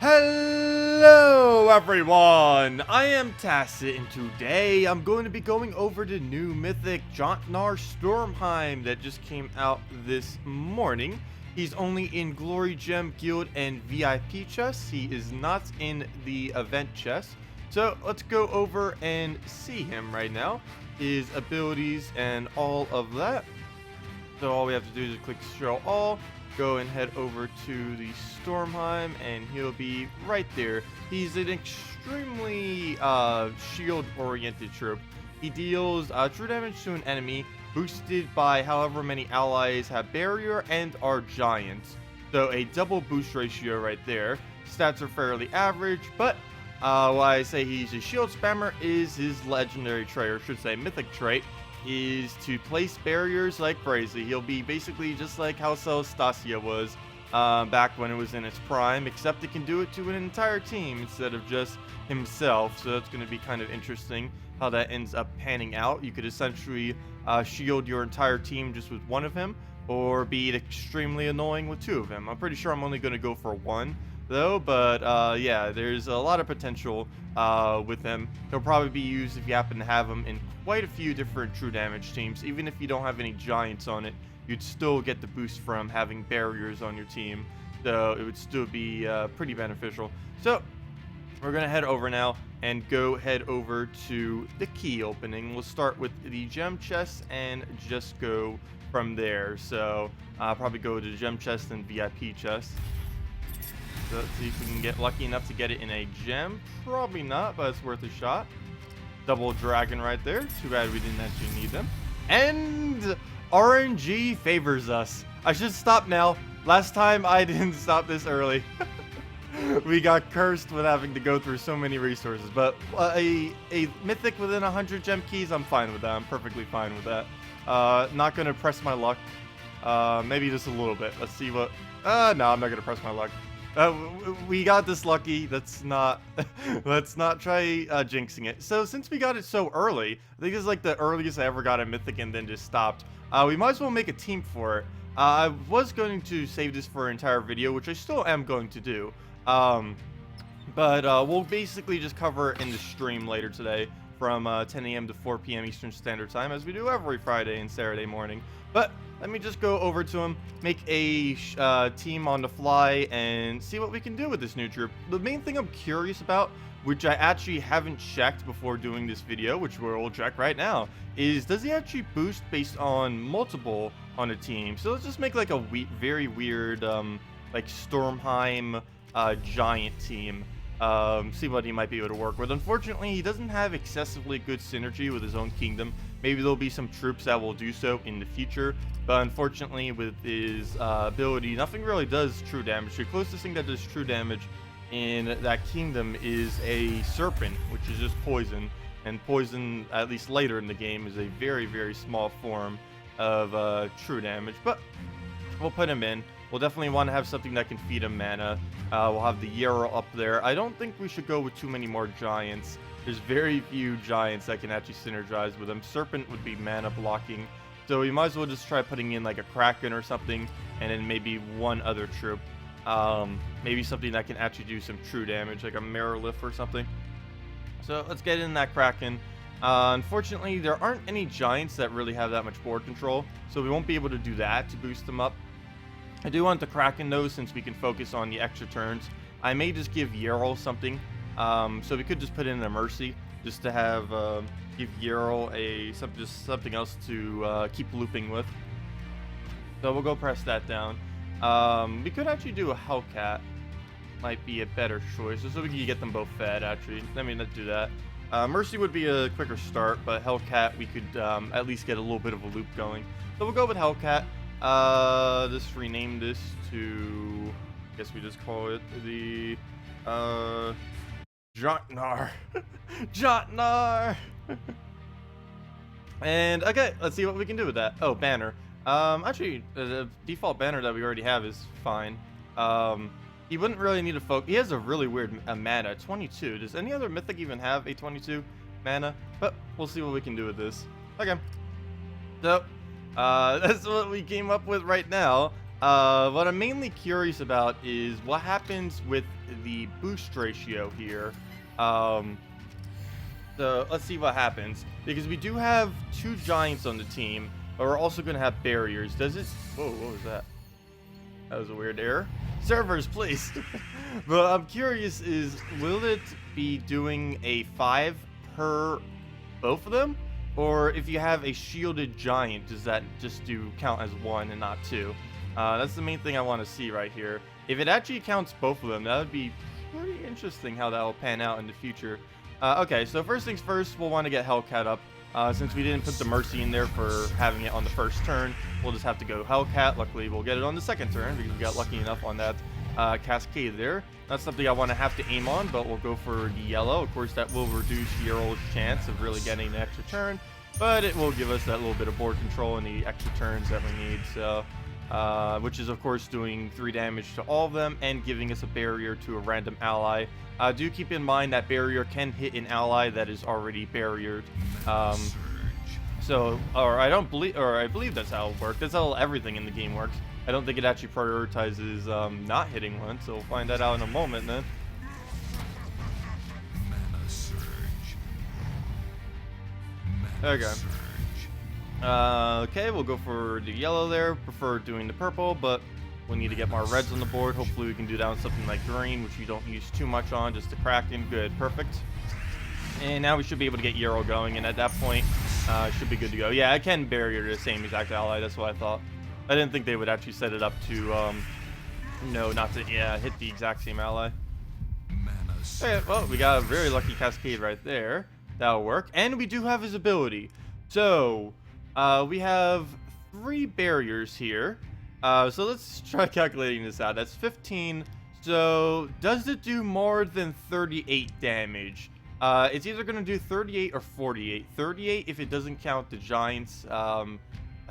Hello everyone, I am Tacet, and today I'm going to be going over the new Mythic Jotnar Stormshield that just came out this morning. He's only in Glory Gem Guild and VIP chests. He is not in the event chest. So let's go over and see him right now, his abilities and all of that. So all we have to do is click show all. Go and head over to the Stormheim, and he'll be right there. He's an extremely shield-oriented troop. He deals true damage to an enemy, boosted by however many allies have barrier and are giants. So a double boost ratio right there. Stats are fairly average, but why I say he's a shield spammer is his legendary trait, or should say mythic trait, is to place barriers like crazy. He'll be basically just like how Stasia was back when it was in its prime, except it can do it to an entire team instead of just himself. So that's going to be kind of interesting how that ends up panning out. You could essentially shield your entire team just with one of him, or be extremely annoying with two of him. I'm pretty sure I'm only going to go for one though, but yeah, there's a lot of potential with him. He'll probably be used if you happen to have him in quite a few different true damage teams. Even if you don't have any giants on it, you'd still get the boost from having barriers on your team, so it would still be pretty beneficial. So we're gonna head over now and go head over to the key opening. We'll start with the gem chest and just go from there. So probably go to the gem chest and VIP chest. So let's see if we can get lucky enough to get it in a gem. Probably not, but it's worth a shot. Double dragon right there. Too bad we didn't actually need them. And RNG favors us. I should stop now. Last time I didn't stop this early. We got cursed with having to go through so many resources. But a mythic within 100 gem keys, I'm fine with that. I'm perfectly fine with that. Not going to press my luck. Maybe just a little bit. Let's see what... no, I'm not going to press my luck. We got this lucky. Let's not try jinxing it. So since we got it so early, I think this is like the earliest I ever got a mythic and then just stopped. We might as well make a team for it. I was going to save this for an entire video, which I still am going to do. But we'll basically just cover it in the stream later today from 10 a.m. to 4 p.m. Eastern Standard Time, as we do every Friday and Saturday morning. But let me just go over to him, make a team on the fly, and see what we can do with this new troop. The main thing I'm curious about, which I actually haven't checked before doing this video, which we'll check right now, is does he actually boost based on multiple on a team? So let's just make like a very weird, like Stormheim giant team. See what he might be able to work with. Unfortunately, he doesn't have excessively good synergy with his own kingdom. Maybe there'll be some troops that will do so in the future, but unfortunately with his ability, nothing really does true damage. The closest thing that does true damage in that kingdom is a serpent, which is just poison, and poison, at least later in the game, is a very, very small form of true damage. But we'll put him in. We'll definitely want to have something that can feed him mana. We'll have the Yarrow up there. I don't think we should go with too many more giants. There's very few giants that can actually synergize with him. Serpent would be mana blocking, so we might as well just try putting in like a Kraken or something, and then maybe one other troop. Maybe something that can actually do some true damage, like a Marilith or something. So let's get in that Kraken. Unfortunately, there aren't any giants that really have that much board control, so we won't be able to do that to boost them up. I do want the Kraken though, since we can focus on the extra turns. I may just give Yarrow something. So we could just put in a Mercy, just to have give Yarrow just something else to keep looping with. So we'll go press that down. We could actually do a Hellcat. Might be a better choice, so we can get them both fed. Actually, let me not do that. Mercy would be a quicker start, but Hellcat we could at least get a little bit of a loop going. So we'll go with Hellcat. Just rename this to, I guess we just call it the Jotnar. Jotnar. And okay, let's see what we can do with that. Oh, banner. Actually, the default banner that we already have is fine. He wouldn't really need a focus. He has a really weird mana, 22. Does any other mythic even have a 22 mana? But we'll see what we can do with this. Okay. So that's what we came up with right now. What I'm mainly curious about is what happens with the boost ratio here. So let's see what happens, because we do have 2 giants on the team, but we're also going to have barriers. Does it? Whoa, what was that? That was a weird error. Servers, please. But I'm curious is, will it be doing a 5 per both of them? Or if you have a shielded giant, does that just count as 1 and not 2? That's the main thing I want to see right here. If it actually counts both of them, that would be pretty interesting how that will pan out in the future. Okay, so first things first, we'll want to get Hellcat up. Since we didn't put the Mercy in there for having it on the first turn, we'll just have to go Hellcat. Luckily, we'll get it on the second turn because we got lucky enough on that Cascade there. That's something I want to have to aim on, but we'll go for the yellow. Of course, that will reduce Yeryl's chance of really getting the extra turn, but it will give us that little bit of board control and the extra turns that we need. So, which is, of course, doing 3 damage to all of them and giving us a barrier to a random ally. Do keep in mind that barrier can hit an ally that is already barriered. I believe that's how it works. That's how everything in the game works. I don't think it actually prioritizes not hitting one, so we'll find that out in a moment then. Okay. Okay, we'll go for the yellow there. Prefer doing the purple, but we'll need to get more reds on the board. Hopefully we can do that on something like green, which we don't use too much on, just the Kraken. Good, perfect. And now we should be able to get Yeryl going, and at that point, should be good to go. Yeah, I can barrier the same exact ally. That's what I thought. I didn't think they would actually set it up to, not to, hit the exact same ally. Okay, well, we got a very lucky Cascade right there. That'll work. And we do have his ability. So, we have 3 barriers here. So let's try calculating this out. That's 15. So, does it do more than 38 damage? It's either going to do 38 or 48. 38 if it doesn't count the giants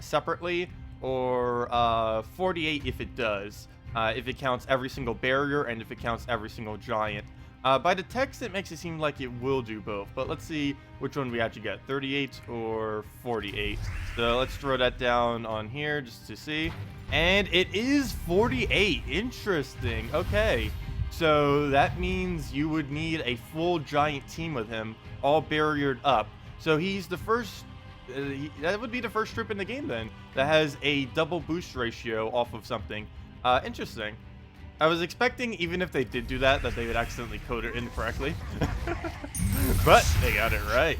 separately, or 48 if it does. If it counts every single barrier and if it counts every single giant. By the text, it makes it seem like it will do both, but let's see which one we actually get, 38 or 48. So let's throw that down on here just to see. And it is 48. Interesting. Okay. So that means you would need a full giant team with him, all barriered up. So he's the first, that would be the first trip in the game then, that has a double boost ratio off of something. Interesting. I was expecting, even if they did do that, that they would accidentally code it incorrectly. But they got it right.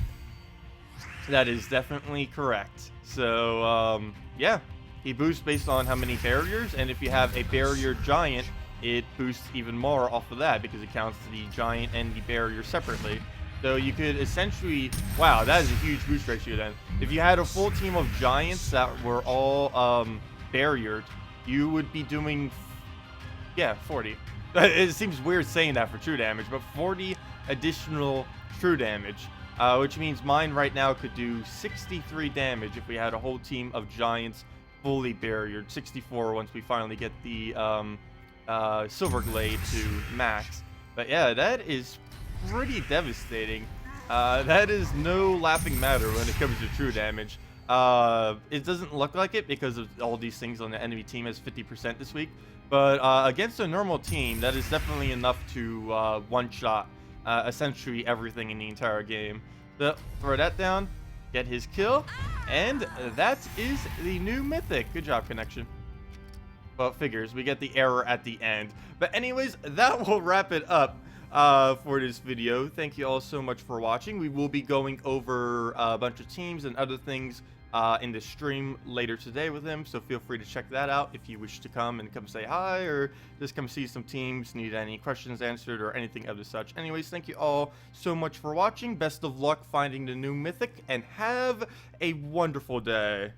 That is definitely correct. So, yeah. He boosts based on how many barriers, and if you have a barrier giant, it boosts even more off of that because it counts the giant and the barrier separately. So you could essentially, wow, that is a huge boost ratio then. If you had a full team of giants that were all barriered, you would be doing, 40. It seems weird saying that for true damage, but 40 additional true damage, which means mine right now could do 63 damage if we had a whole team of giants fully barriered. 64 once we finally get the Silver Glade to max. But yeah, that is pretty devastating. That is no laughing matter when it comes to true damage. It doesn't look like it because of all these things on the enemy team has 50% this week. But against a normal team, that is definitely enough to one-shot essentially everything in the entire game. So throw that down, get his kill, and that is the new Mythic. Good job, Connection. Well, figures. We get the error at the end. But anyways, that will wrap it up for this video. Thank you all so much for watching. We will be going over a bunch of teams and other things in the stream later today with him, so feel free to check that out if you wish to come say hi, or just come see some teams, need any questions answered, or anything of the such. Anyways, thank you all so much for watching. Best of luck finding the new Mythic, and have a wonderful day.